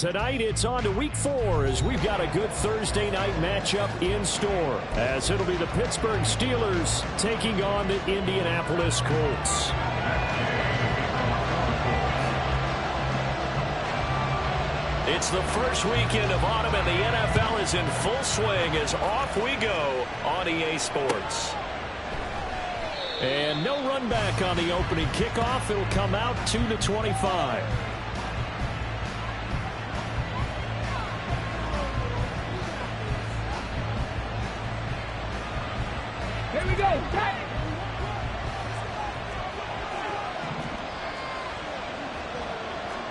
Tonight, it's on to Week 4 as we've got a good Thursday night matchup in store, as it'll be the Pittsburgh Steelers taking on the Indianapolis Colts. It's the first weekend of autumn, and the NFL is in full swing as off we go on EA Sports. And no run back on the opening kickoff. It'll come out to the 25. Here we go.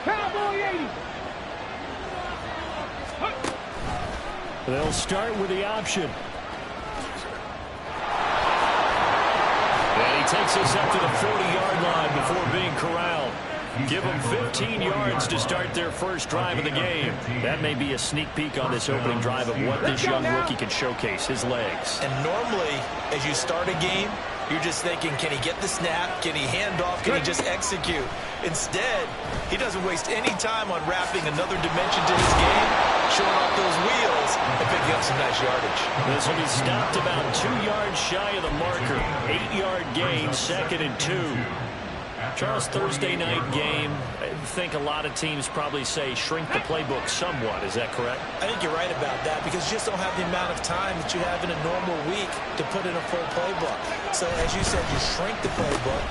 Cowboy 80. They'll start with the option. And he takes us up to the 40-yard line before being corralled. Give them 15 yards to start their first drive of the game. That may be a sneak peek on this opening drive of what this young rookie can showcase, his legs. And normally, as you start a game, you're just thinking, can he get the snap? Can he hand off? Can he just execute? Instead, he doesn't waste any time on wrapping another dimension to his game, showing off those wheels, and picking up some nice yardage. This will be stopped about 2 yards shy of the marker. 8-yard gain, 2nd and 2. Charles, Thursday night game, I think a lot of teams probably say shrink the playbook somewhat. Is that correct? I think you're right about that because you just don't have the amount of time that you have in a normal week to put in a full playbook. So, as you said, you shrink the playbook,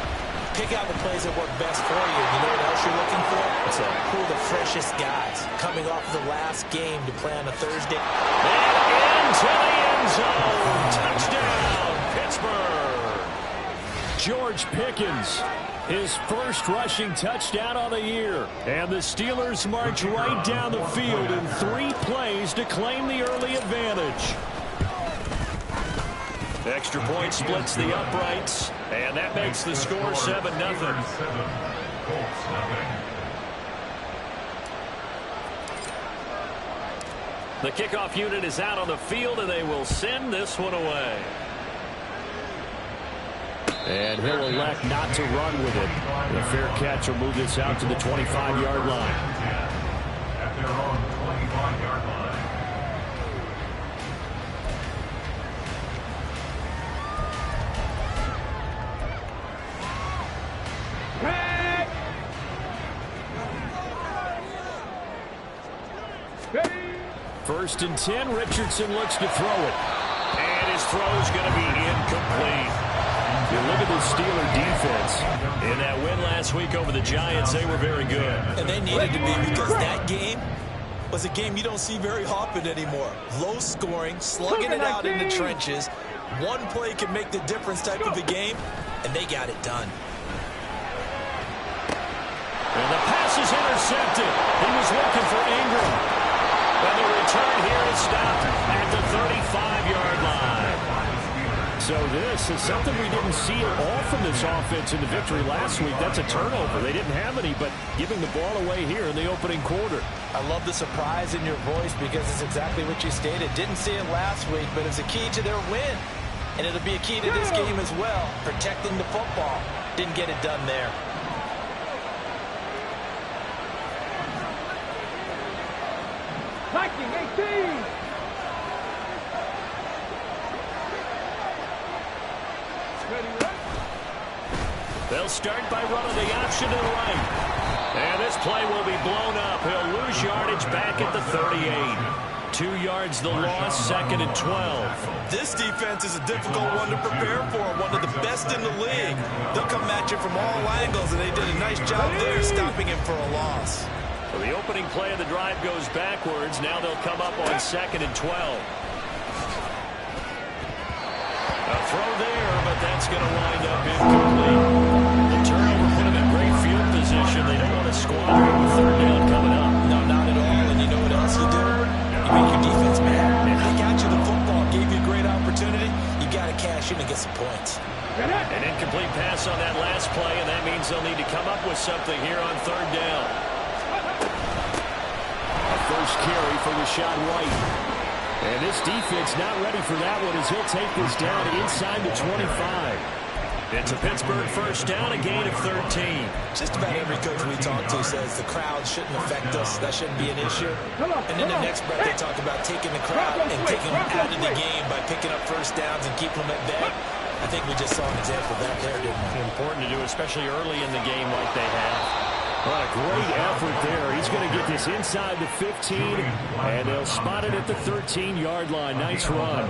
pick out the plays that work best for you. You know what else you're looking for? What's that? Who are the freshest guys coming off of the last game to play on a Thursday? And into the end zone. Touchdown, Pittsburgh. George Pickens. His first rushing touchdown on the year. And the Steelers march right down the field in 3 plays to claim the early advantage. Extra point splits the uprights, and that makes the score 7-0. The kickoff unit is out on the field, and they will send this one away. And he'll elect not to run with it. The fair catch will move this out to the 25-yard line. At their own 25-yard line. First and 10, Richardson looks to throw it. And his throw's going to be incomplete. You look at the Steeler defense. In that win last week over the Giants, they were very good. And they needed to be because that game was a game you don't see very often anymore. Low scoring, slugging it out in the trenches. One play can make the difference type of a game, and they got it done. And the pass is intercepted. He was looking for Ingram. And the return here is stopped at the 35-yard line. So this is something we didn't see at all from this offense in the victory last week. That's a turnover. They didn't have any, but giving the ball away here in the opening quarter. I love the surprise in your voice because it's exactly what you stated. Didn't see it last week, but it's a key to their win. And it'll be a key to this game as well, protecting the football. Didn't get it done there. Viking 18. They'll start by running the option to the right. And this play will be blown up. He'll lose yardage back at the 38. 2 yards the loss, 2nd and 12. This defense is a difficult one to prepare for, one of the best in the league. They'll come at you from all angles, and they did a nice job there stopping him for a loss. Well, the opening play of the drive goes backwards. Now they'll come up on 2nd and 12. A throw there, but that's going to wind up incomplete. The turnover put them in great field position. They don't want to squander it with 3rd down coming up. No, not at all. And you know what else you do? You make your defense mad. They got you the football, gave you a great opportunity. You got to cash in and get some points. An incomplete pass on that last play, and that means they'll need to come up with something here on 3rd down. A first carry for Rashad White. And this defense not ready for that one as he'll take this down inside the 25. It's a Pittsburgh first down, a gain of 13. Just about every coach we talk to says the crowd shouldn't affect us. That shouldn't be an issue. And in the next breath, they talk about taking the crowd and taking them out of the game by picking up first downs and keeping them at bay. I think we just saw an example of that there, didn't we? Important to do, especially early in the game like they have. What a great effort there. He's going to get this inside the 15, and they'll spot it at the 13-yard line. Nice run.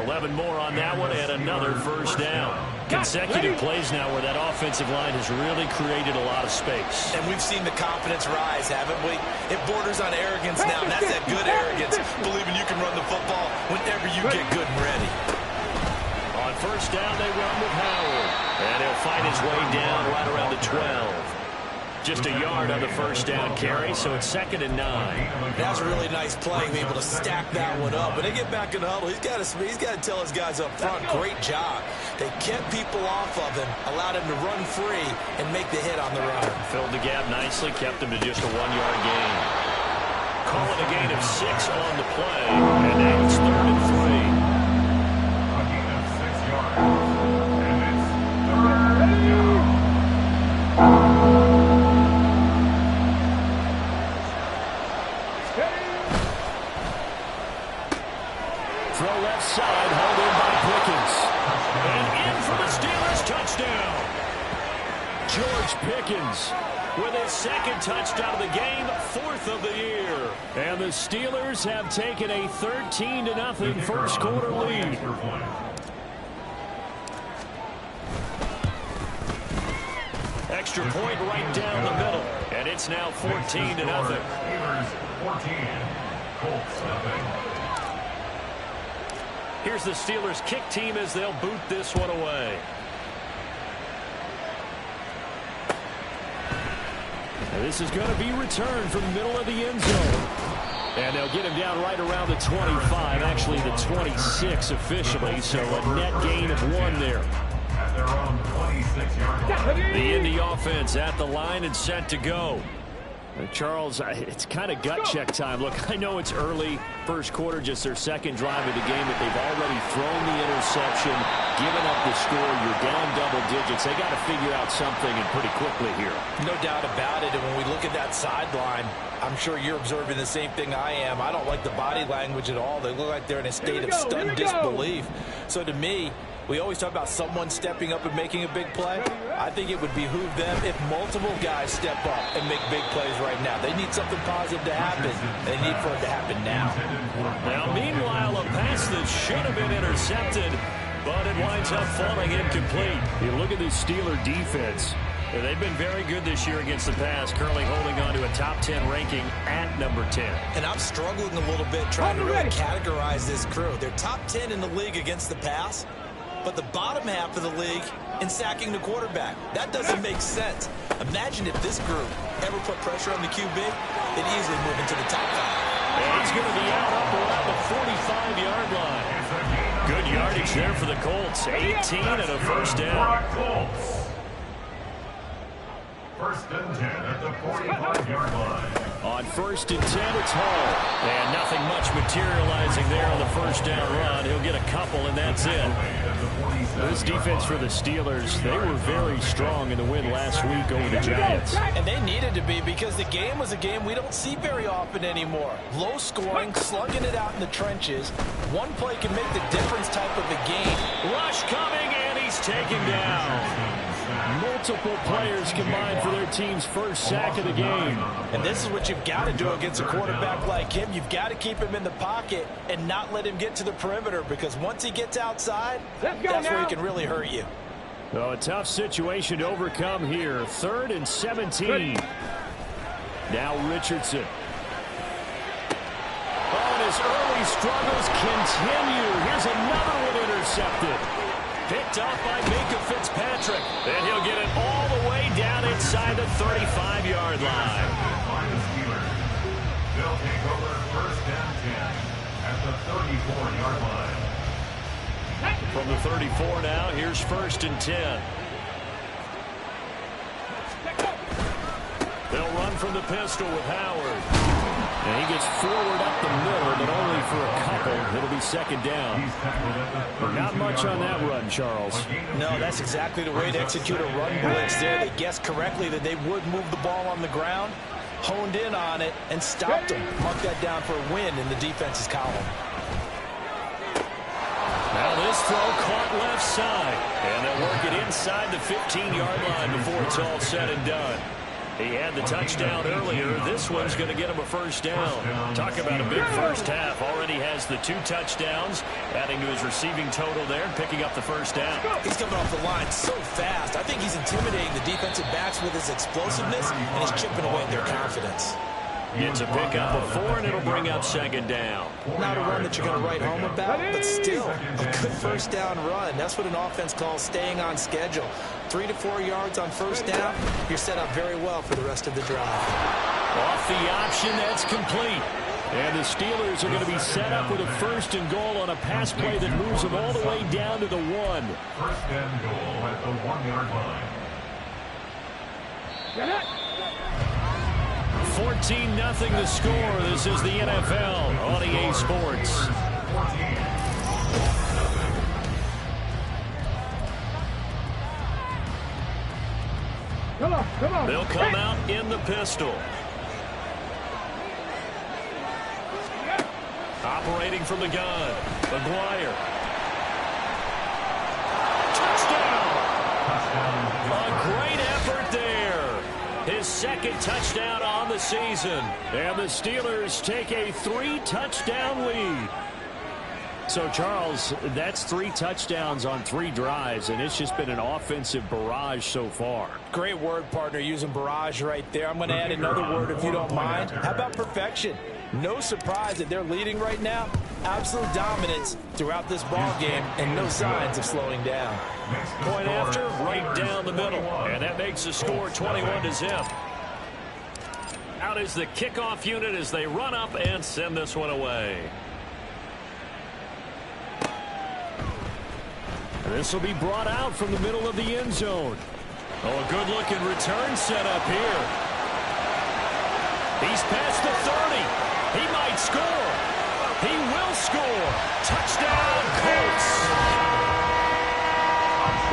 11 more on that one, and another first down. Consecutive plays now where that offensive line has really created a lot of space. And we've seen the confidence rise, haven't we? It borders on arrogance now, and that's that good arrogance, believing you can run the football whenever you get good and ready. On first down, they run with Howard, and he'll find his way down right around the 12. Just a yard on the first down carry, so it's 2nd and 9. That's a really nice play, being able to stack that one up. When they get back in the huddle, he's got to tell his guys up front, great job. They kept people off of him, allowed him to run free, and make the hit on the run. Filled the gap nicely, kept him to just a 1-yard gain. Call it a gain of 6 on the play, and now it's 3rd and 3. A gain of 6 yards. And it's 3rd down. Throw left side, held in by Pickens. And in for the Steelers, touchdown. George Pickens with his 2nd touchdown of the game, 4th of the year. And the Steelers have taken a 13-0 first quarter lead. Extra point right down the middle. And it's now 14-0. Steelers 14, Colts 0. Here's the Steelers kick team as they'll boot this one away. And this is going to be returned from the middle of the end zone. And they'll get him down right around the 25, actually the 26 officially, so a net gain of 1 there. At their own 26-yard line. The Indy offense at the line and set to go. Charles, it's kind of gut check time. Look, I know it's early, first quarter, just their 2nd drive of the game, but they've already thrown the interception, given up the score. You're down double digits. They got to figure out something, and pretty quickly here. No doubt about it. And when we look at that sideline, I'm sure you're observing the same thing I am. I don't like the body language at all. They look like they're in a state of stunned disbelief. So to me, we always talk about someone stepping up and making a big play. I think it would behoove them if multiple guys step up and make big plays right now. They need something positive to happen. They need for it to happen now. Now, meanwhile, a pass that should have been intercepted, but it winds up falling incomplete. You look at this Steeler defense. They've been very good this year against the pass, currently holding on to a top 10 ranking at number 10. And I'm struggling a little bit trying to really categorize this crew. They're top 10 in the league against the pass, but the bottom half of the league in sacking the quarterback. That doesn't make sense. Imagine if this group ever put pressure on the QB, they'd easily move into the top 5. And he's going to be out up around the 45-yard line. Good yardage there for the Colts. 18 and a first down. First and 10 at the 45-yard line. On first and 10, it's Hall. And nothing much materializing there on the first down run. He'll get a couple, and that's it. This defense for the Steelers, they were very strong in the win last week over the Giants. And they needed to be, because the game was a game we don't see very often anymore. Low scoring, slugging it out in the trenches. One play can make the difference type of a game. Rush coming, and he's taken down. Multiple players combined for their team's first sack of the game. And this is what you've got to do against a quarterback like him. You've got to keep him in the pocket and not let him get to the perimeter, because once he gets outside, that's where he can really hurt you. Well, a tough situation to overcome here. 3rd and 17. Now Richardson. Oh, and his early struggles continue. Here's another one intercepted. Picked up by Minka Fitzpatrick. And he'll get it all the way down inside the 35-yard line. They'll take over first and 10 at the 34-yard line. From the 34 now, here's first and 10. They'll run from the pistol with Howard. And he gets forward up the middle, but only for a couple. It'll be second down. Not much on that run, Charles. No, that's exactly the way to execute a run blitz there. They guessed correctly that they would move the ball on the ground, honed in on it, and stopped them. Mark that down for a win in the defense's column. Now this throw caught left side. And they'll work it inside the 15-yard line before it's all said and done. He had the touchdown earlier. This one's going to get him a first down. Talk about a big first half. Already has the 2 touchdowns, adding to his receiving total there, picking up the first down. He's coming off the line so fast. I think he's intimidating the defensive backs with his explosiveness, and he's chipping away at their confidence. Gets a pickup of 4, and it'll bring up second down. Not a run that you're going to write home about, but still a good first down run. That's what an offense calls staying on schedule. 3 to 4 yards on first down, you're set up very well for the rest of the drive. Off the option, that's complete. And the Steelers are going to be set up with a first and goal on a pass play that moves them all the way down to the 1. First and goal at the 1-yard line. 14-0 the score. This is the NFL on EA Sports. Come on. They'll come out in the pistol. Operating from the gun. McGuire. Touchdown! A great effort there. His second touchdown on the season. And the Steelers take a 3-touchdown lead. So, Charles, that's 3 touchdowns on 3 drives, and it's just been an offensive barrage so far. Great word, partner, using barrage right there. I'm going to add another word if you don't mind. How about perfection? No surprise that they're leading right now. Absolute dominance throughout this ball game, and no signs of slowing down. Point after, right down the middle. And that makes the score 21-0. Out is the kickoff unit as they run up and send this one away. This will be brought out from the middle of the end zone. Oh, a good-looking return set up here. He's past the 30. He might score. He will score. Touchdown, Colts.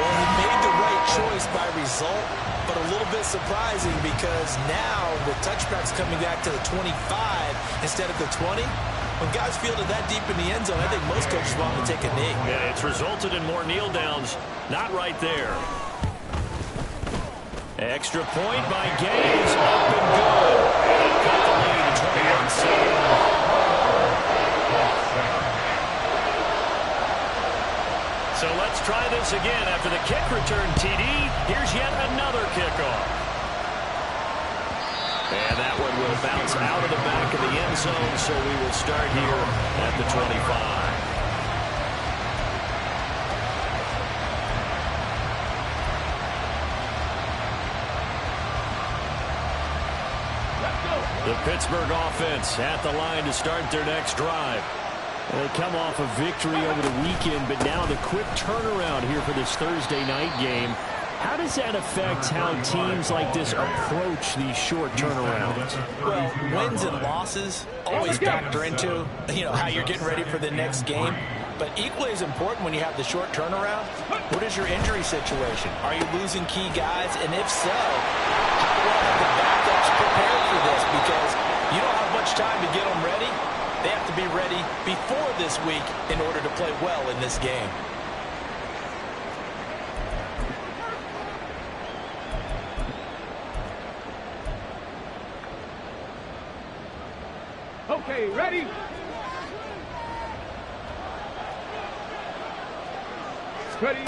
Well, he made the right choice by result, but a little bit surprising because now the touchback's coming back to the 25 instead of the 20. When guys fielded that deep in the end zone, I think most coaches want to take a knee. Yeah, it's resulted in more kneel downs. Not right there. Extra point by Gaines. Up and good. And cut the lead to 21-7. So let's try this again. After the kick return, TD, here's yet another kickoff. And that one will bounce out of the back of the end zone, so we will start here at the 25. The Pittsburgh offense at the line to start their next drive. They come off a victory over the weekend, but now the quick turnaround here for this Thursday night game. How does that affect how teams like this approach these short turnarounds? Well, wins and losses always factor into, how you're getting ready for the next game. But equally as important when you have the short turnaround, what is your injury situation? Are you losing key guys? And if so, how well have the backups prepared for this? Because you don't have much time to get them ready. They have to be ready before this week in order to play well in this game. Okay, ready? Ready.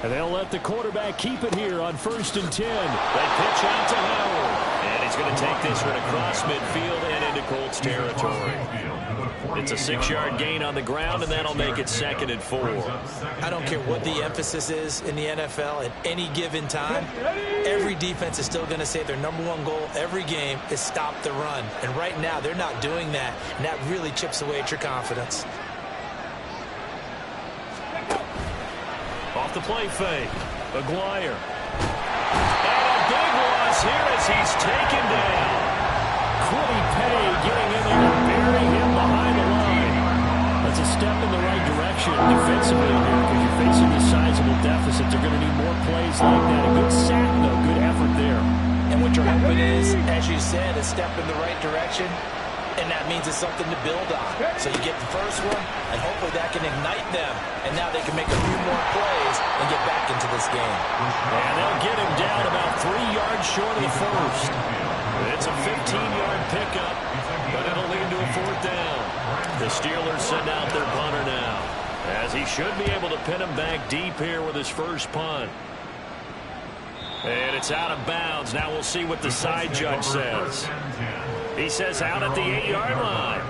And they'll let the quarterback keep it here on 1st and 10. They pitch out to Howard. And he's going to take this one across midfield and into Colts territory. It's a 6-yard gain on the ground, and that'll make it 2nd and 4. I don't care what the emphasis is in the NFL at any given time. Every defense is still going to say their #1 goal every game is stop the run. And right now, they're not doing that, and that really chips away at your confidence. Off the play fake. McGuire. And a big loss here as he's taken down. Quilly step in the right direction defensively here because you're facing a sizable deficit. They're going to need more plays like that. A good sack, though. Good effort there. And what you're hoping is, as you said, a step in the right direction, and that means it's something to build on. So you get the first one, and hopefully that can ignite them, and now they can make a few more plays and get back into this game. And they'll get him down about 3 yards short of the first. It's a 15-yard pickup, but it'll lead to a 4th down. The Steelers send out their punter now, as he should be able to pin him back deep here with his first punt. And it's out of bounds. Now we'll see what the side judge says. He says out at the 8-yard line.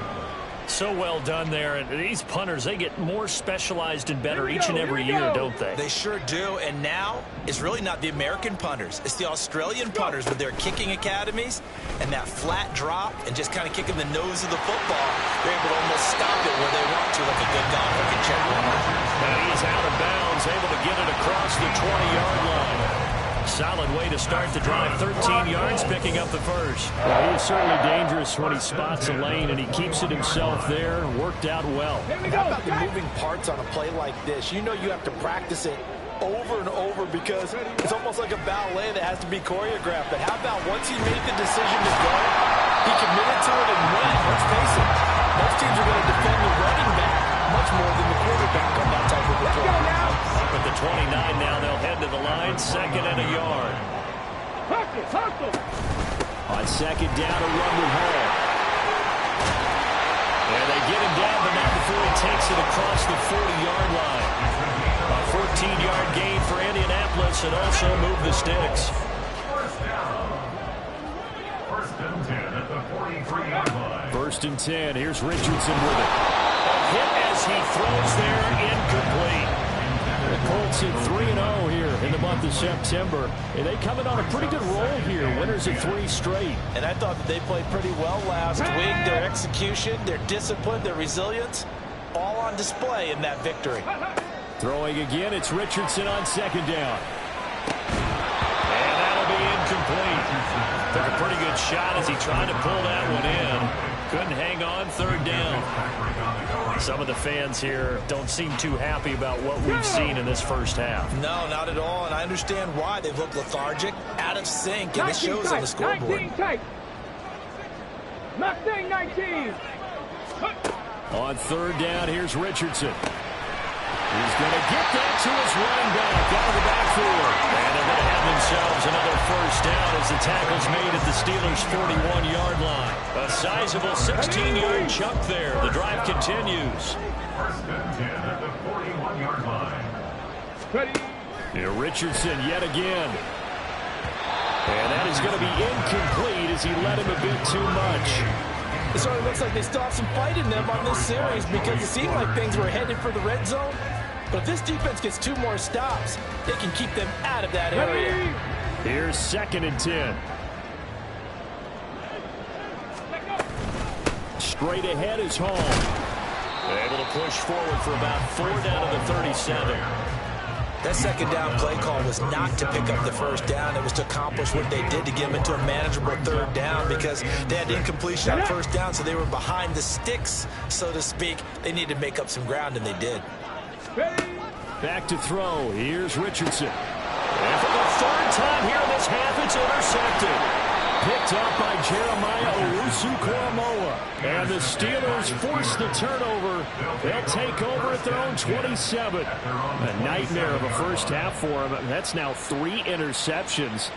So well done there. And these punters, they get more specialized and better each and every year, don't they? They sure do. And now it's really not the American punters. It's the Australian punters with their kicking academies and that flat drop and just kind of kicking the nose of the football. They're able to almost stop it where they want to, like a good golfer can check one out. And he's out of bounds, able to get it across the 20-yard line. Solid way to start the drive. 13 yards, picking up the first. Well, he is certainly dangerous when he spots a lane, and he keeps it himself there. Worked out well. How about the moving parts on a play like this? You know you have to practice it over and over because it's almost like a ballet that has to be choreographed. But how about once he made the decision to go, he committed to it and went. Let's face it, most teams are going to defend the running back much more than the quarterback on that type of a play. Up at the 29 now, they'll head to the line, 2nd and a yard. On 2nd down, a run with Hall. And they get him down, but not before he takes it across the 40-yard line. A 14-yard gain for Indianapolis, and also move the sticks. First and 10 at the 43-yard line. 1st and 10, here's Richardson with it. A hit as he throws there, incomplete. The Colts at 3-0 here in the month of September. And they come in on a pretty good roll here. Winners of 3 straight. And I thought that they played pretty well last week. Their execution, their discipline, their resilience, all on display in that victory. Throwing again, it's Richardson on 2nd down. And that'll be incomplete. Took a pretty good shot as he tried to pull that one in. Couldn't hang on, 3rd down. Some of the fans here don't seem too happy about what we've seen in this first half. No, not at all, and I understand why. They've looked lethargic, out of sync, and it shows on the scoreboard. 19 Mustang 19. On 3rd down, here's Richardson. He's going to get that to his running back out of the backfield. And they're going to have themselves another 1st down as the tackle's made at the Steelers' 41-yard line. A sizable 16-yard chunk there. The drive continues. 1st and 10 at the 41-yard line. Ready. Here Richardson yet again. And that is going to be incomplete as he led him a bit too much. It sort of looks like they still have some fight in them on this series because it seemed like things were headed for the red zone. But if this defense gets 2 more stops, they can keep them out of that area. Here's 2nd and 10. Straight ahead is Hall. Able to push forward for about 4 down to the 37. That 2nd down play call was not to pick up the 1st down. It was to accomplish what they did to get them into a manageable 3rd down because they had incompletion on 1st down, so they were behind the sticks, so to speak. They needed to make up some ground, and they did. Back to throw. Here's Richardson. And for the 3rd time here in this half, it's intercepted. Picked up by Jeremiah Owusu-Koramoah. And the Steelers force the turnover. They'll take over at their own 27. A nightmare of a first half for him. That's now 3 interceptions.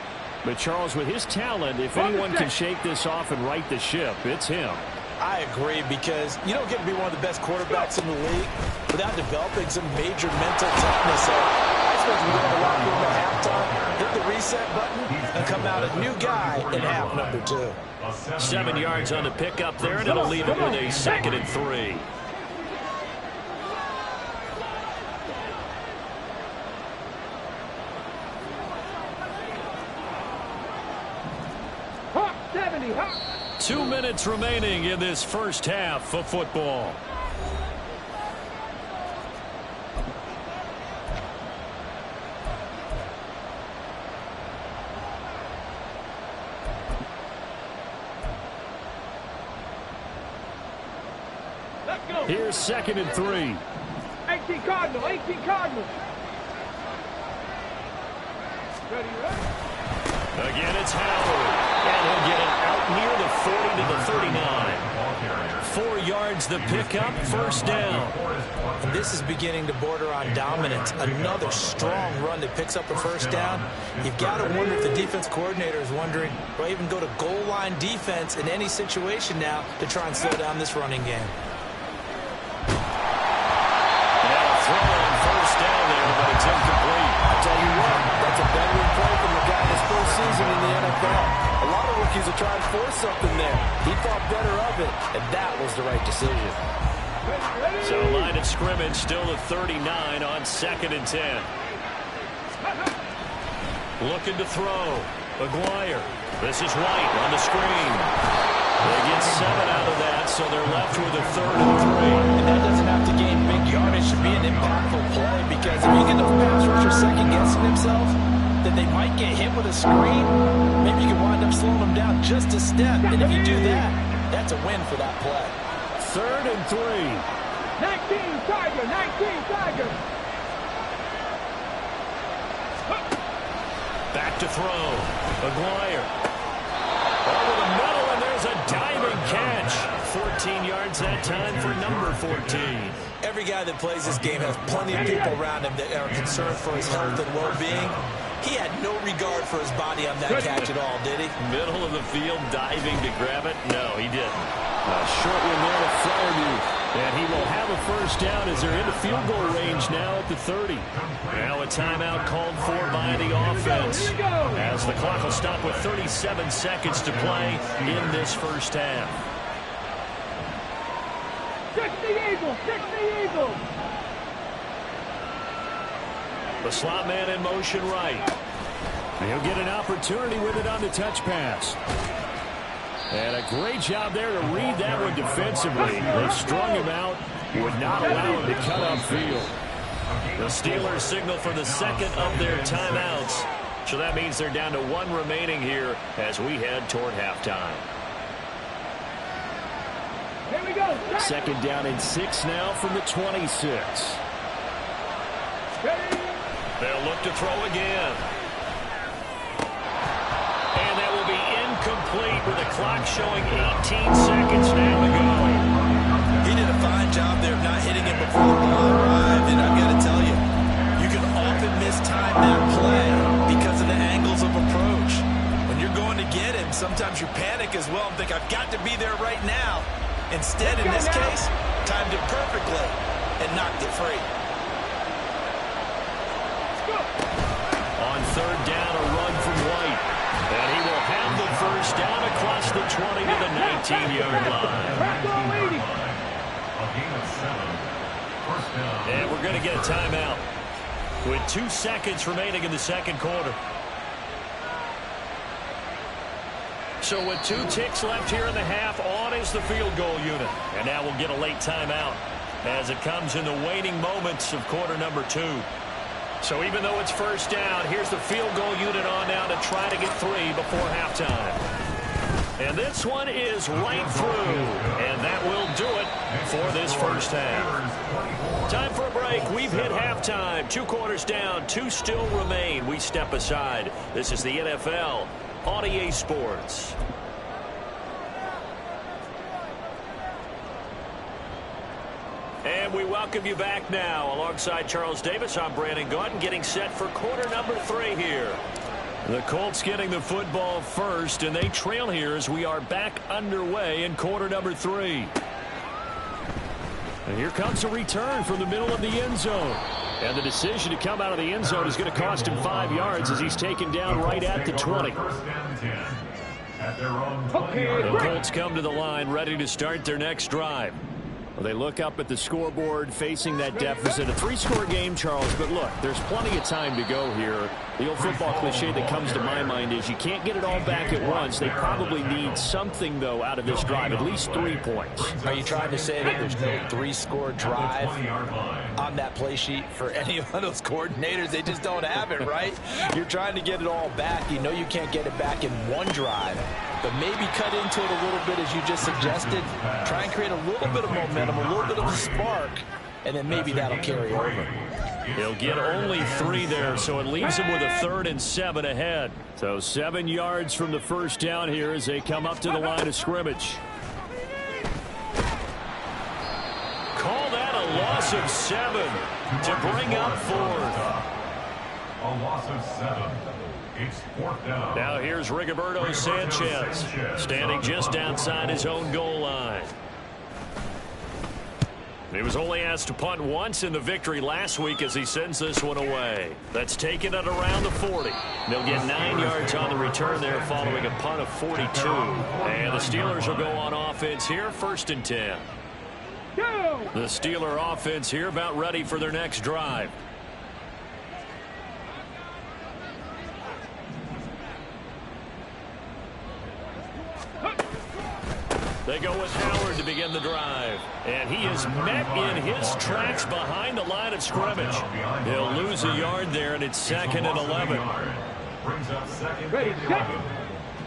But Charles, with his talent, if anyone can shake this off and right the ship, it's him. I agree, because you don't get to be one of the best quarterbacks in the league without developing some major mental toughness. So I suppose we're going to lock in at halftime, hit the reset button, and come out a new guy in half number 2. 7 yards on the pickup there, and it'll leave it with a 2nd and 3. Hawk 70, Hawk. 2 minutes remaining in this first half of football. Here's 2nd and 3. 18 Cardinal, 18 Cardinal. Ready, ready. Again, it's Howard. And he'll get it out near the 40 to the 39. 4 yards the pickup, first down. This is beginning to border on dominance. Another strong run that picks up a first down. You've got to wonder if the defense coordinator is wondering, do I even go to goal line defense in any situation now to try and slow down this running game? Throw on first down there, but it's incomplete. I tell you what, that's a veteran play from the guy in his first season in the NFL. A lot of rookies are trying to force something there. He thought better of it, and that was the right decision. So line of scrimmage still at 39 on 2nd and 10. Looking to throw. McGuire. This is White on the screen. They get 7 out of that, so they're left with a 3rd and 3. And that doesn't have to gain big yardage to be an impactful play, because if you get the pass rusher second-guessing himself, then they might get hit with a screen. Maybe you can wind up slowing them down just a step. And if you do that, that's a win for that play. 3rd and 3. 19 Tiger, 19 Tiger. Back to throw. McGuire. Over the middle, and there's a diving catch. 14 yards that time for number 14. Every guy that plays this game has plenty of people around him that are concerned for his health and well-being. He had no regard for his body on that catch at all, did he? Middle of the field, diving to grab it. No, he didn't. A short one there to Fairview. And he will have a first down as they're in the field goal range now at the 30. Now a timeout called for by the offense, as the clock will stop with 37 seconds to play in this first half. 60 Eagles, 60 Eagles. The slot man in motion right. He'll get an opportunity with it on the touch pass. And a great job there to read that one defensively. They strung him out, would not allow him to cut upfield. The Steelers signal for the second of their timeouts. So that means they're down to 1 remaining here as we head toward halftime. Here we go. 2nd down and 6 now from the 26. Ready. They'll look to throw again. And that will be incomplete with the clock showing 18 seconds now to go. He did a fine job there of not hitting him before the ball arrived, and I've got to tell you, you can often mistime that play because of the angles of approach. When you're going to get him, sometimes you panic as well and think, I've got to be there right now. Instead, in this case, timed it perfectly and knocked it free. On 3rd down, a run from White. And he will have the first down across the 20 to the 19-yard line. And we're going to get a timeout with 2 seconds remaining in the second quarter. So with 2 ticks left here in the half, on is the field goal unit. And now we'll get a late timeout as it comes in the waning moments of quarter number 2. So even though it's first down, here's the field goal unit on now to try to get 3 before halftime. And this one is right through. And that will do it for this first half. Time for a break. We've hit halftime. 2 quarters down, 2 still remain. We step aside. This is the NFL on EA Sports. And we welcome you back now. Alongside Charles Davis, I'm Brandon Gautin, getting set for quarter number 3 here. The Colts getting the football first, and they trail here as we are back underway in quarter number 3. And here comes a return from the middle of the end zone. And the decision to come out of the end zone is going to cost him 5 yards as he's taken down right at the 20. The Colts come to the line ready to start their next drive. Well, they look up at the scoreboard facing that deficit. A 3-score game, Charles, but look, there's plenty of time to go here. The old football cliche that comes to my mind is you can't get it all back at once. They probably need something, though, out of this drive, at least 3 points. Are you trying to say that there's no 3-score drive on that play sheet for any of those coordinators? They just don't have it, right? You're trying to get it all back. You know you can't get it back in one drive. but maybe cut into it a little bit as you just suggested. Try and create a little bit of momentum, a little bit of a spark, and then maybe that'll carry over. He'll get only 3 there, so it leaves him with a 3rd and 7 ahead. So 7 yards from the first down here as they come up to the line of scrimmage. Call that a loss of 7 to bring up 4th. A loss of 7. It's 4th down. Now here's Rigoberto Sanchez, standing just outside his own goal line. He was only asked to punt once in the victory last week as he sends this one away. That's taken at around the 40. They'll get 9 yards on the return there following a punt of 42. And the Steelers will go on offense here, 1st and 10. The Steeler offense here about ready for their next drive. They go with Howard to begin the drive. And he is met in his tracks behind the line of scrimmage. He'll lose a yard there, and it's 2nd and 11. Brings up 2nd and 11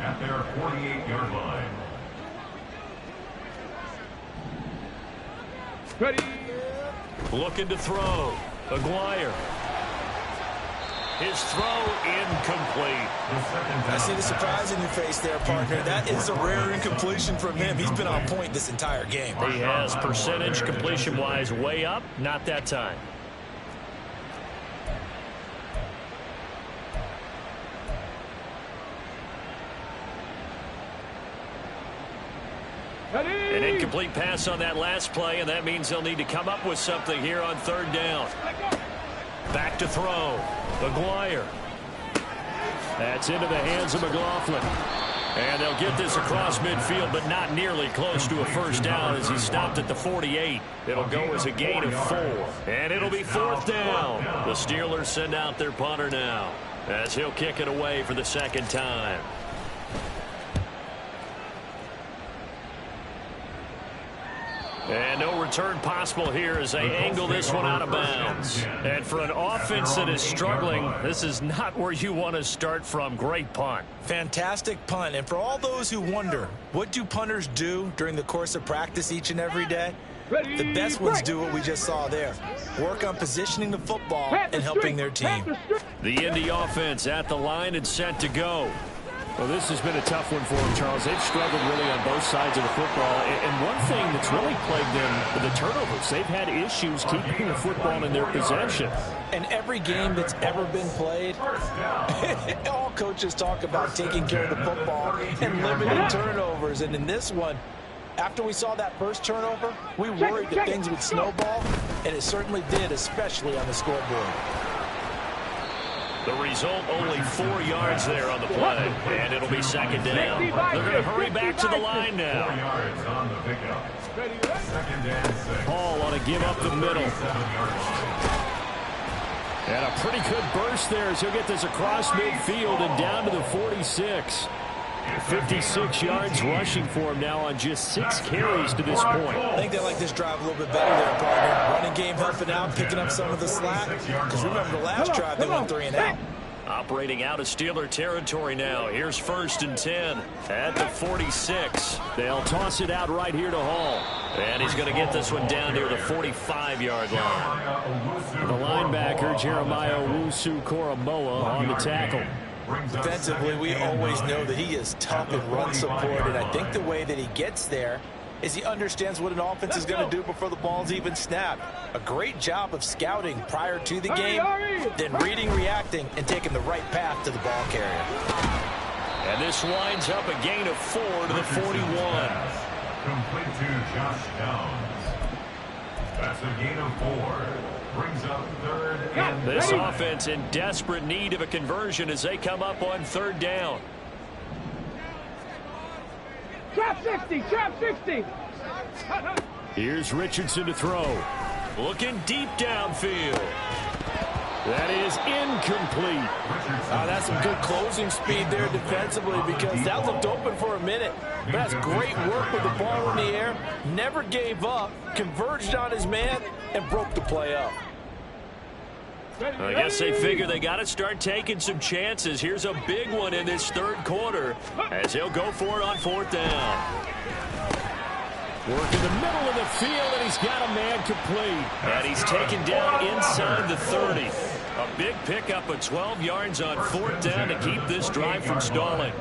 at their 48-yard line. Ready. Looking to throw. Aguirre. His throw incomplete. I see the surprise in your face there, partner. That is a rare incompletion from him. He's been on point this entire game. He has percentage completion-wise way up. Not that time. An incomplete pass on that last play, and that means they'll need to come up with something here on 3rd down. Back to throw. Aguirre. That's into the hands of McLaughlin. And they'll get this across midfield, but not nearly close to a 1st down as he stopped at the 48. It'll go as a gain of 4. And it'll be 4th down. The Steelers send out their punter now as he'll kick it away for the 2nd time. And no return possible here as they angle this one out of bounds. And for an offense that is struggling, this is not where you want to start from. Great punt. Fantastic punt. And for all those who wonder, what do punters do during the course of practice each and every day? The best ones do what we just saw there. Work on positioning the football and helping their team. The Indy offense at the line and set to go. Well, this has been a tough one for them, Charles. They've struggled really on both sides of the football. And one thing that's really plagued them, the turnovers. They've had issues keeping the football in their possession. And every game that's ever been played, all coaches talk about taking care of the football and limiting turnovers. And in this one, after we saw that first turnover, we worried that things would snowball, and it certainly did, especially on the scoreboard. The result, only 4 yards there on the play, and it'll be 2nd down. They're going to hurry back to the line now. 4 yards on the pickup. 2nd and 6. Paul on a give up the middle. And a pretty good burst there as he'll get this across midfield and down to the 46. 56 yards rushing for him now on just 6 carries to this point. I think they like this drive a little bit better there, partner. Running game helping out, picking up some of the slack. Because remember, the last drive they went 3 and out. Operating out of Steeler territory now. Here's 1st and 10 at the 46. They'll toss it out right here to Hall. And he's going to get this one down near the 45-yard line. The linebacker, Jeremiah Owusu-Koramoah, on the tackle. Defensively, we always know that he is tough in run support, and I think the way that he gets there is he understands what an offense is going to do before the ball's even snapped. A great job of scouting prior to the game, then reading, reacting, and taking the right path to the ball carrier. And this winds up a gain of 4 to the 41. Complete to Josh Downs. That's a gain of 4. Brings up 3rd and This offense in desperate need of a conversion as they come up on 3rd down. Trap 60, trap 60. Here's Richardson to throw. Looking deep downfield. That is incomplete. That's some good closing speed there defensively because that looked open for a minute. But that's great work with the ball in the air. Never gave up, converged on his man, and broke the play up. I guess they figure they got to start taking some chances. Here's a big one in this third quarter as he'll go for it on 4th down. Work in the middle of the field, and he's got a man complete. And he's taken down inside the 30. A big pickup of 12 yards on 4th down to keep this drive from stalling.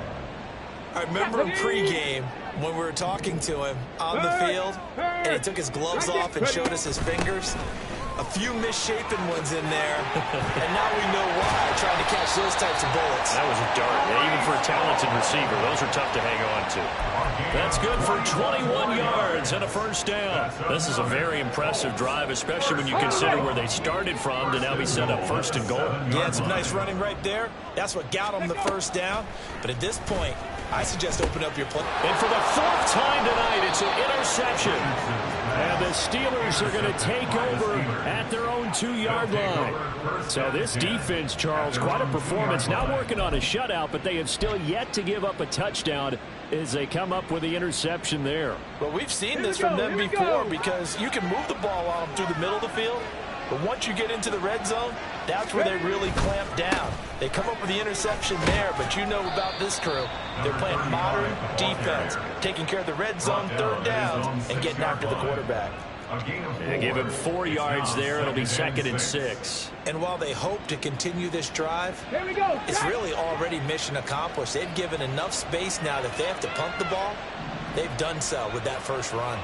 I remember him pregame when we were talking to him on the field, and he took his gloves off and showed us his fingers. A few misshapen ones in there, and now we know why, trying to catch those types of bullets. That was a dart. Yeah, even for a talented receiver, those are tough to hang on to. That's good for 21 yards and a 1st down. This is a very impressive drive, especially when you consider where they started from to now be set up 1st and goal. Yeah, some nice running right there. That's what got them the 1st down. But at this point, I suggest open up your play. And for the 4th time tonight, it's an interception. And the Steelers are going to take over at their own 2-yard line. So this defense, Charles, quite a performance. Now working on a shutout, but they have still yet to give up a touchdown as they come up with the interception there. Well, we've seen this from them before because you can move the ball on them through the middle of the field. But once you get into the red zone, that's where they really clamp down. They come up with the interception there, but you know about this crew. They're playing modern defense, taking care of the red zone, 3rd downs, and getting after the quarterback. They give him 4 yards there. It'll be 2nd and 6. And while they hope to continue this drive, it's really already mission accomplished. They've given enough space now that if they have to punt the ball, they've done so with that first run.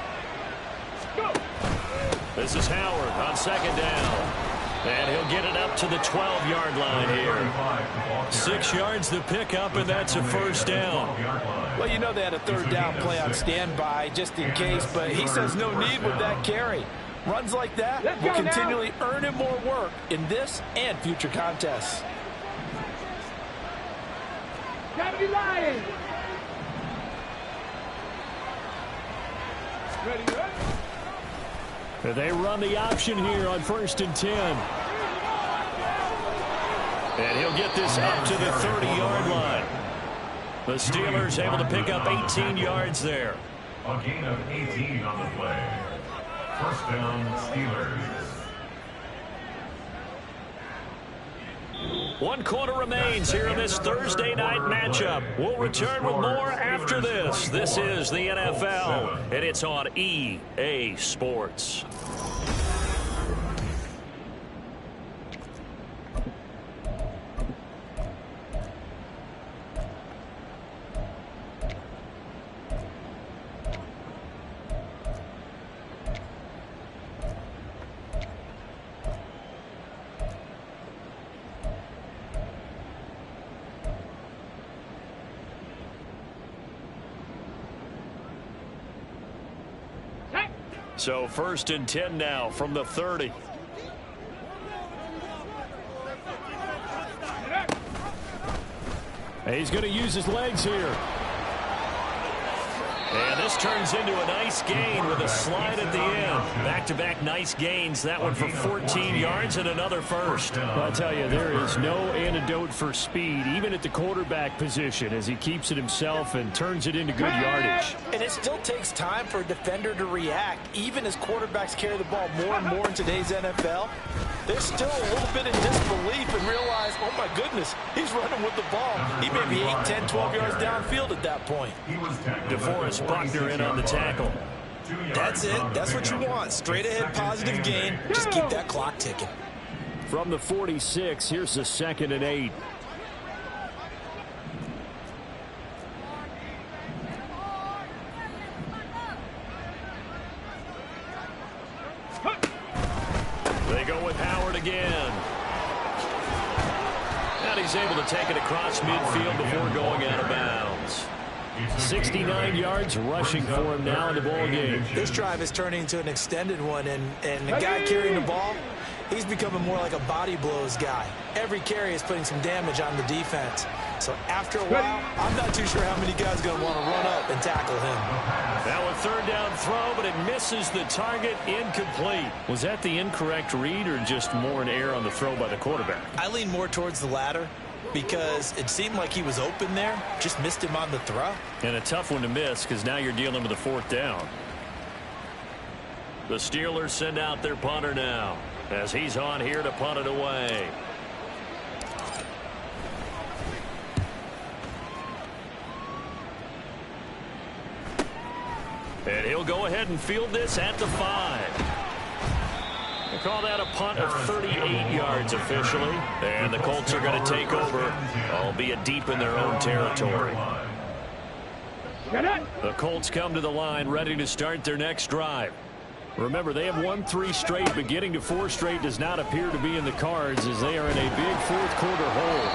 This is Howard on 2nd down. And he'll get it up to the 12-yard line here. 6 yards the pickup, and that's a 1st down. Well, you know they had a 3rd down play on standby just in case, but he says no need with that carry. Runs like that will continually earn him more work in this and future contests. Gotta be lying. Ready, ready. They run the option here on 1st and 10. And he'll get this up to the 30-yard line. The Steelers able to pick up 18 yards there. A gain of 18 on the play. 1st down, Steelers. 1 quarter remains here in this Thursday night matchup. We'll return with more after this. This is the NFL, and it's on EA Sports. So 1st and 10 now from the 30. And he's going to use his legs here. And this turns into a nice gain with a slide at the end. Back-to-back nice gains. That one for 14 yards and another 1st. Well, I'll tell you, there is no antidote for speed, even at the quarterback position, as he keeps it himself and turns it into good yardage. And it still takes time for a defender to react. Even as quarterbacks carry the ball more and more in today's NFL, they're still a little bit in disbelief and realize, oh my goodness, he's running with the ball. He may be 8, 10, 12 yards downfield at that point. DeForest Buckner in on the tackle. That's it. That's what you want. Straight ahead positive gain. Just keep that clock ticking. From the 46, here's the 2nd and 8. They go with Howard again. And he's able to take it across midfield before going out of bounds. 69 yards rushing for him now in the ball game. This drive is turning into an extended one, and the guy carrying the ball, he's becoming more like a body blows guy. Every carry is putting some damage on the defense. So after a while, I'm not too sure how many guys are going to want to run up and tackle him. Now a 3rd down throw, but it misses the target, incomplete. Was that the incorrect read or just more an error on the throw by the quarterback? I lean more towards the latter because it seemed like he was open there, just missed him on the throw. And a tough one to miss because now you're dealing with a 4th down. The Steelers send out their punter now. as he's on here to punt it away. And he'll go ahead and field this at the 5. We'll call that a punt of 38 yards officially. And the Colts are going to take over, albeit deep in their own territory. The Colts come to the line ready to start their next drive. Remember, they have won 3 straight, but getting to 4 straight does not appear to be in the cards as they are in a big fourth quarter hole.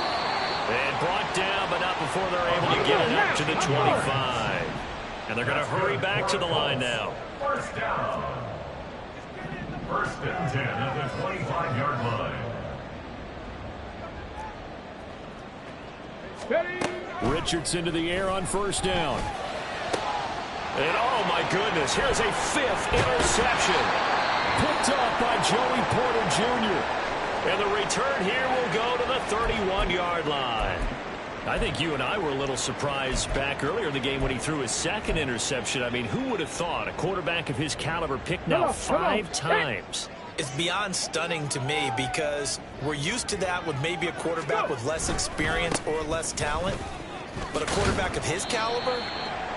And brought down, but not before they're able to get it up to the 25. And they're going to hurry back to the line now. First down. First and 10 at the 25-yard line. Richardson to the air on first down. And oh my goodness, here's a 5th interception. Picked off by Joey Porter Jr. And the return here will go to the 31-yard line. I think you and I were a little surprised back earlier in the game when he threw his 2nd interception. I mean, who would have thought a quarterback of his caliber picked now 5 times? It's beyond stunning to me because we're used to that with maybe a quarterback with less experience or less talent. But a quarterback of his caliber,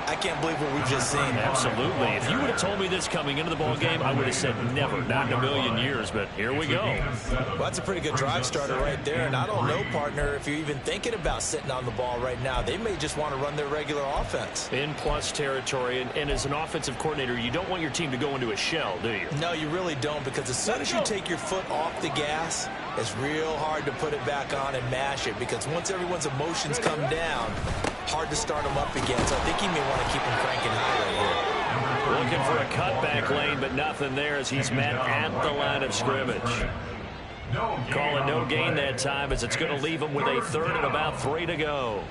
I can't believe what we've just seen. Absolutely. If you would have told me this coming into the ball game, I would have said never, not in a million years. But here we go. Well, that's a pretty good drive starter right there. And I don't know, partner, if you're even thinking about sitting on the ball right now. They may just want to run their regular offense. In plus territory. And as an offensive coordinator, you don't want your team to go into a shell, do you? No, you really don't, because as soon as you take your foot off the gas, it's real hard to put it back on and mash it, because once everyone's emotions come down, hard to start them up again. So I think he may want to keep him cranking high right here. Looking for a cutback lane, but nothing there as he's met at the line of scrimmage. Calling no gain that time as it's going to leave him with a 3rd and about 3 to go.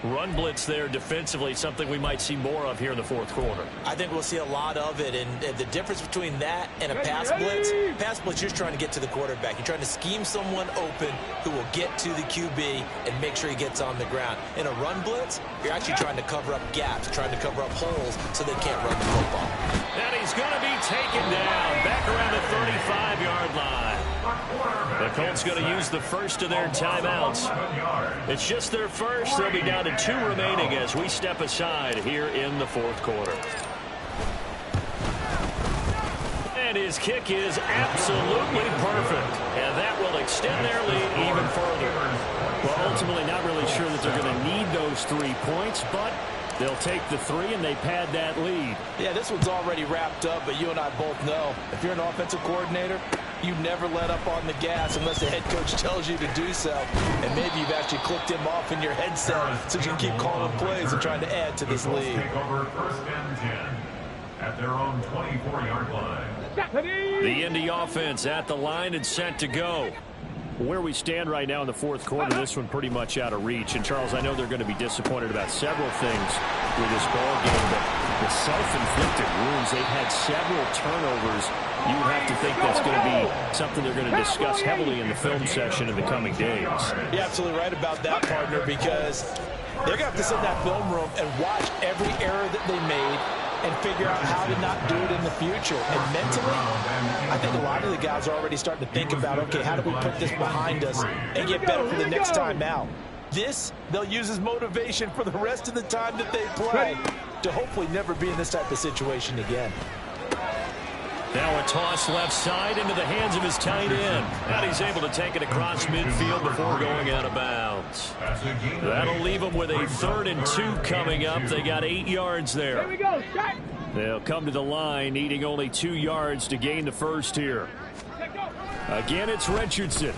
Run blitz there defensively, something we might see more of here in the fourth quarter. I think we'll see a lot of it, and the difference between that and a pass blitz, you're just trying to get to the quarterback. You're trying to scheme someone open who will get to the QB and make sure he gets on the ground. In a run blitz, you're actually trying to cover up gaps, trying to cover up holes so they can't run the football. And he's going to be taken down back around the 35-yard line. The Colts going to use the first of their timeouts. It's just their first. They'll be down to 2 remaining as we step aside here in the fourth quarter. And his kick is absolutely perfect. And that will extend their lead even further. Well, ultimately not really sure that they're going to need those 3 points, but they'll take the 3 and they pad that lead. Yeah, this one's already wrapped up, but you and I both know if you're an offensive coordinator, you never let up on the gas unless the head coach tells you to do so. And maybe you've actually clicked him off in your headset so you can keep calling plays and trying to add to this lead. Take over first and 10 at their own 24-yard line. The Indy offense at the line and set to go. Where we stand right now in the fourth quarter, this one pretty much out of reach. And, Charles, I know they're going to be disappointed about several things with this ball game, but the self-inflicted wounds, they've had several turnovers. You would have to think that's going to be something they're going to discuss heavily in the film session in the coming days. You're absolutely right about that, partner, because they're going to have to sit in that film room and watch every error that they made and figure out how to not do it in the future. And mentally, I think a lot of the guys are already starting to think about, okay, how do we put this behind us and get better for the next time out? This, they'll use as motivation for the rest of the time that they play to hopefully never be in this type of situation again. Now a toss left side into the hands of his tight end. And he's able to take it across midfield before going out of bounds. That'll leave them with a 3rd and 2 coming up. They got 8 yards there. Here we go, shot. They'll come to the line, needing only 2 yards to gain the first here. Again, it's Richardson.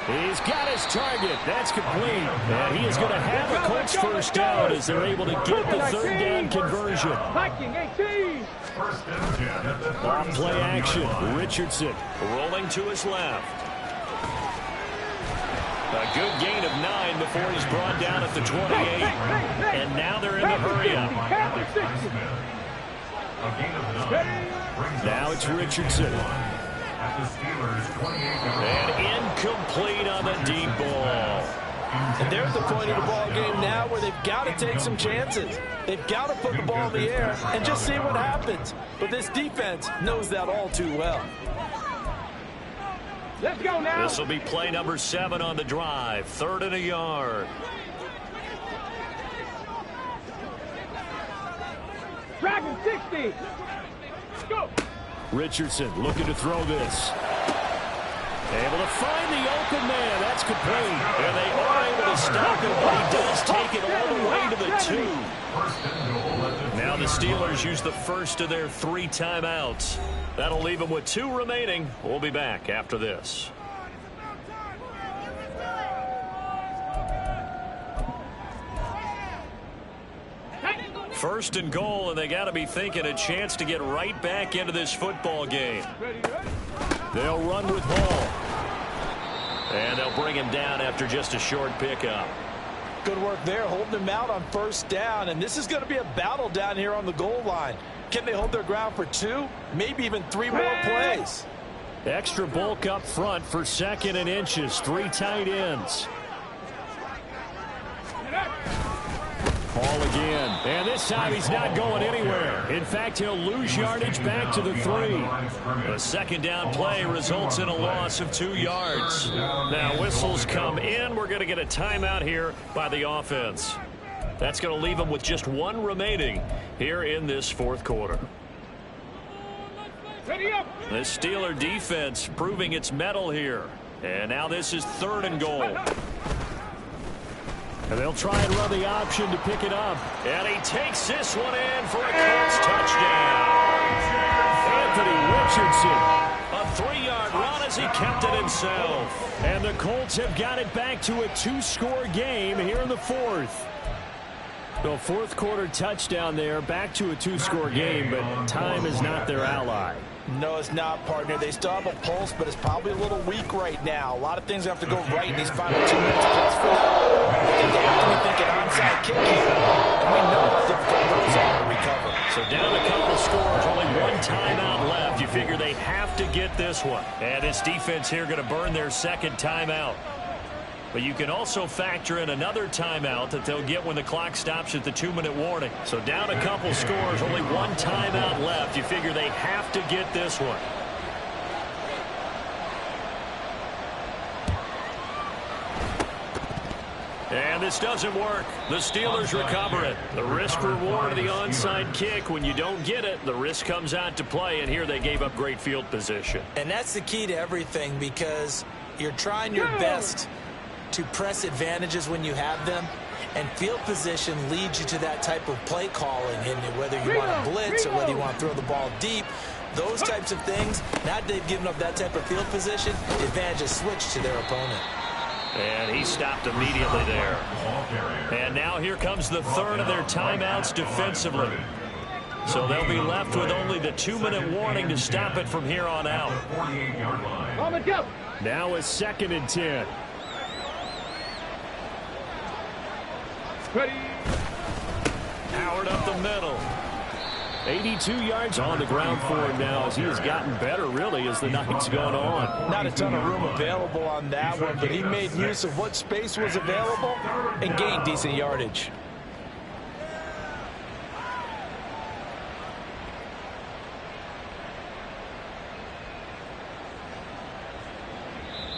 He's got his target. That's complete. And he is going to have the Colts first down as they're able to get the 3rd down conversion. Viking 18. Off play action. Richardson rolling to his left. A good gain of 9 before he's brought down at the 28. And now they're in the hurry-up. Now it's Richardson. At the Steelers' 28-yard line. And incomplete on the deep ball. And they're at the point of the ball game now where they've got to take some chances. They've got to put the ball in the air and just see what happens. But this defense knows that all too well. Let's go now. This will be play number 7 on the drive. 3rd and a yard. Dragon 60. Go. Richardson looking to throw this. Able to find the open man. That's complete. And they are able to stop him, but he does take it all the way to the 2. Now the Steelers use the first of their 3 timeouts. That'll leave them with 2 remaining. We'll be back after this. First and goal, and they got to be thinking a chance to get right back into this football game. They'll run with Hall. And they'll bring him down after just a short pickup. Good work there, holding him out on first down. And this is going to be a battle down here on the goal line. Can they hold their ground for 2, maybe even 3 more plays? Extra bulk up front for 2nd and inches. 3 tight ends. Hall again. And this time he's not going anywhere. In fact, he'll lose yardage back to the 3. The 2nd down play results in a loss of 2 yards. Now whistles come in. We're going to get a timeout here by the offense. That's going to leave them with just 1 remaining here in this 4th quarter. The Steeler defense proving its mettle here. And now this is 3rd and goal. And they'll try and run the option to pick it up. And he takes this one in for a Colts touchdown. Anthony Richardson. A 3-yard run as he kept it himself. And the Colts have got it back to a 2-score game here in the 4th. The 4th quarter touchdown there, back to a 2-score game, but time is not their ally. No, it's not, partner. They still have a pulse, but it's probably a little weak right now. A lot of things have to go right in these final 2 minutes plus for them. They have to be thinking onside kick here. And we know how difficult those are to recover. So down a couple scores, only 1 timeout left. You figure they have to get this one. And this defense here going to burn their 2nd timeout. But you can also factor in another timeout that they'll get when the clock stops at the 2-minute warning. So down a couple scores, only 1 timeout left. You figure they have to get this one. And this doesn't work. The Steelers recover it. The risk-reward of the onside kick. When you don't get it, the risk comes out to play, and here they gave up great field position. And that's the key to everything, because you're trying your best to press advantages when you have them, and field position leads you to that type of play calling. And whether you want to blitz or whether you want to throw the ball deep, those types of things, now that they've given up that type of field position, the advantage is switched to their opponent. And he stopped immediately there. And now here comes the 3rd of their timeouts defensively. So they'll be left with only the 2-minute warning to stop it from here on out. Now it's 2nd and 10. Ready. Howard up the middle. 82 yards on the ground for him now as he has gotten better, really, as the night's gone on. Not a ton of room available on that one, but he made use of what space was available and gained decent yardage.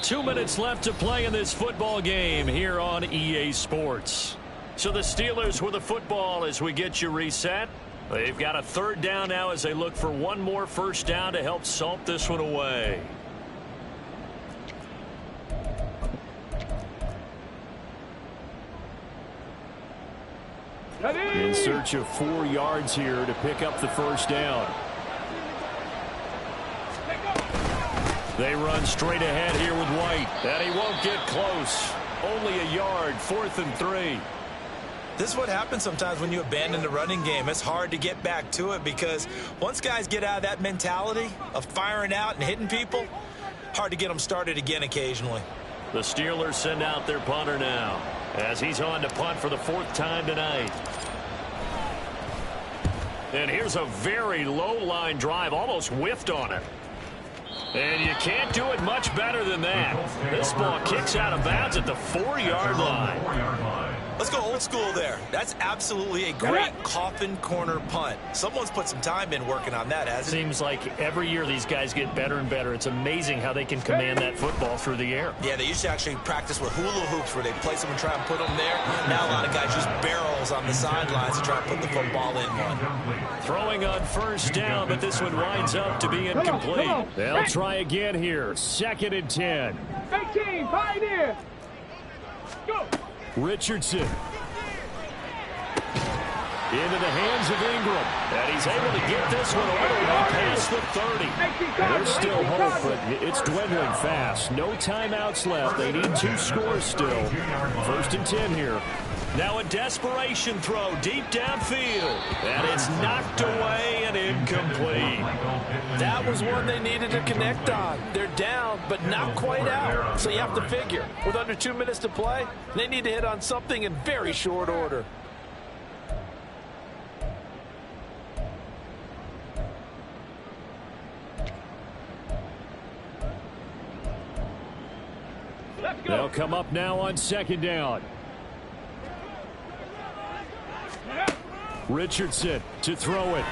Two minutes left to play in this football game here on EA Sports. So the Steelers with the football as we get you reset. They've got a 3rd down now as they look for 1 more first down to help salt this one away. In search of 4 yards here to pick up the first down. They run straight ahead here with White. And he won't get close. Only a yard, 4th and 3. This is what happens sometimes when you abandon the running game. It's hard to get back to it because once guys get out of that mentality of firing out and hitting people, hard to get them started again occasionally. The Steelers send out their punter now as he's on to punt for the 4th time tonight. And here's a very low line drive, almost whiffed on it. And you can't do it much better than that. This ball kicks out of bounds at the 4-yard line. Let's go old school there. That's absolutely a great coffin corner punt. Someone's put some time in working on that, hasn't it? Seems like every year these guys get better and better. It's amazing how they can command that football through the air. Yeah, they used to actually practice with hula hoops where they place them and try and put them there. Now a lot of guys use barrels on the sidelines to try and put the football in one. Throwing on first down, but this one winds up to be incomplete. They'll try again here. 2nd and 10. 18, Pioneer. Go. Richardson. Into the hands of Ingram. And he's able to get this one all the way past the 30. There's still hope, but it's dwindling fast. No timeouts left. They need 2 scores still. 1st and 10 here. Now a desperation throw deep downfield. And it's knocked away and incomplete. That was one they needed to connect on. They're down, but not quite out. So you have to figure, with under 2 minutes to play, they need to hit on something in very short order. They'll come up now on 2nd down. Richardson to throw it.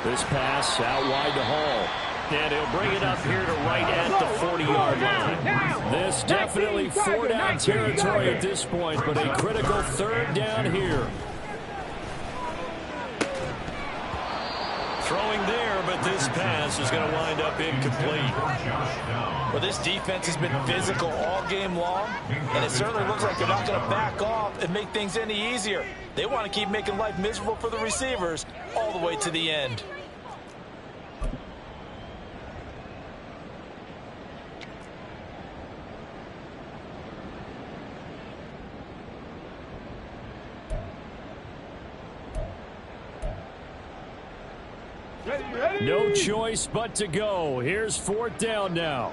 This pass out wide to Hall. And he'll bring it up here to right at the 40-yard line. This definitely 4-down territory at this point, but a critical 3rd down here. Throwing there, but this pass is going to wind up incomplete. Well, this defense has been physical all game long, and it certainly looks like they're not going to back off and make things any easier. They want to keep making life miserable for the receivers all the way to the end. No choice but to go. Here's 4th down now.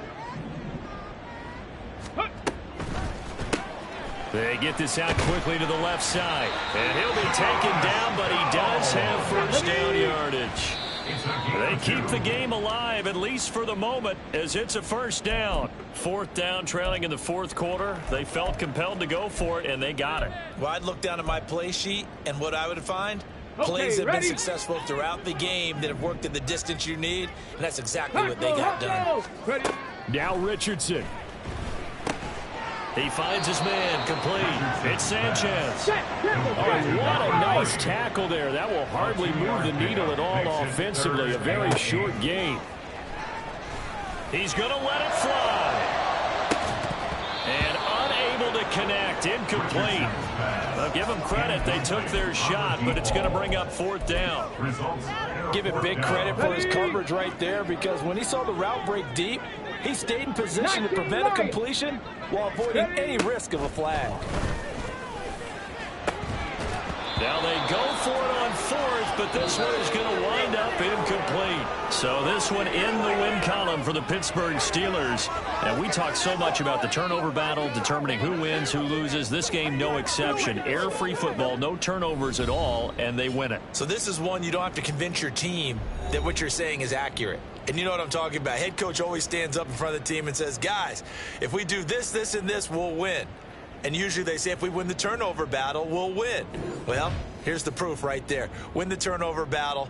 They get this out quickly to the left side. And he'll be taken down, but he does have first down yardage. They keep the game alive, at least for the moment, as it's a first down. 4th down, trailing in the 4th quarter. They felt compelled to go for it, and they got it. Well, I'd look down at my play sheet, and what I would find, plays that have been successful throughout the game that have worked in the distance you need, and that's exactly what they got done. Now Richardson. He finds his man complete. It's Sanchez. Oh, what a nice tackle there. That will hardly move the needle at all offensively. A very short gain. He's going to let it fly. And unable to connect. Incomplete. I'll give them credit. They took their shot, but it's going to bring up 4th down. Give it big credit for his coverage right there, because when he saw the route break deep, he stayed in position to prevent a completion while avoiding any risk of a flag. Now they go for it on 4th, but this one is going to wind up incomplete. So this one in the win column for the Pittsburgh Steelers. And we talk so much about the turnover battle, determining who wins, who loses. This game, no exception. Air-free football, no turnovers at all, and they win it. So this is one you don't have to convince your team that what you're saying is accurate. And you know what I'm talking about. Head coach always stands up in front of the team and says, guys, if we do this, this, and this, we'll win. And usually they say if we win the turnover battle, we'll win. Well, here's the proof right there. Win the turnover battle,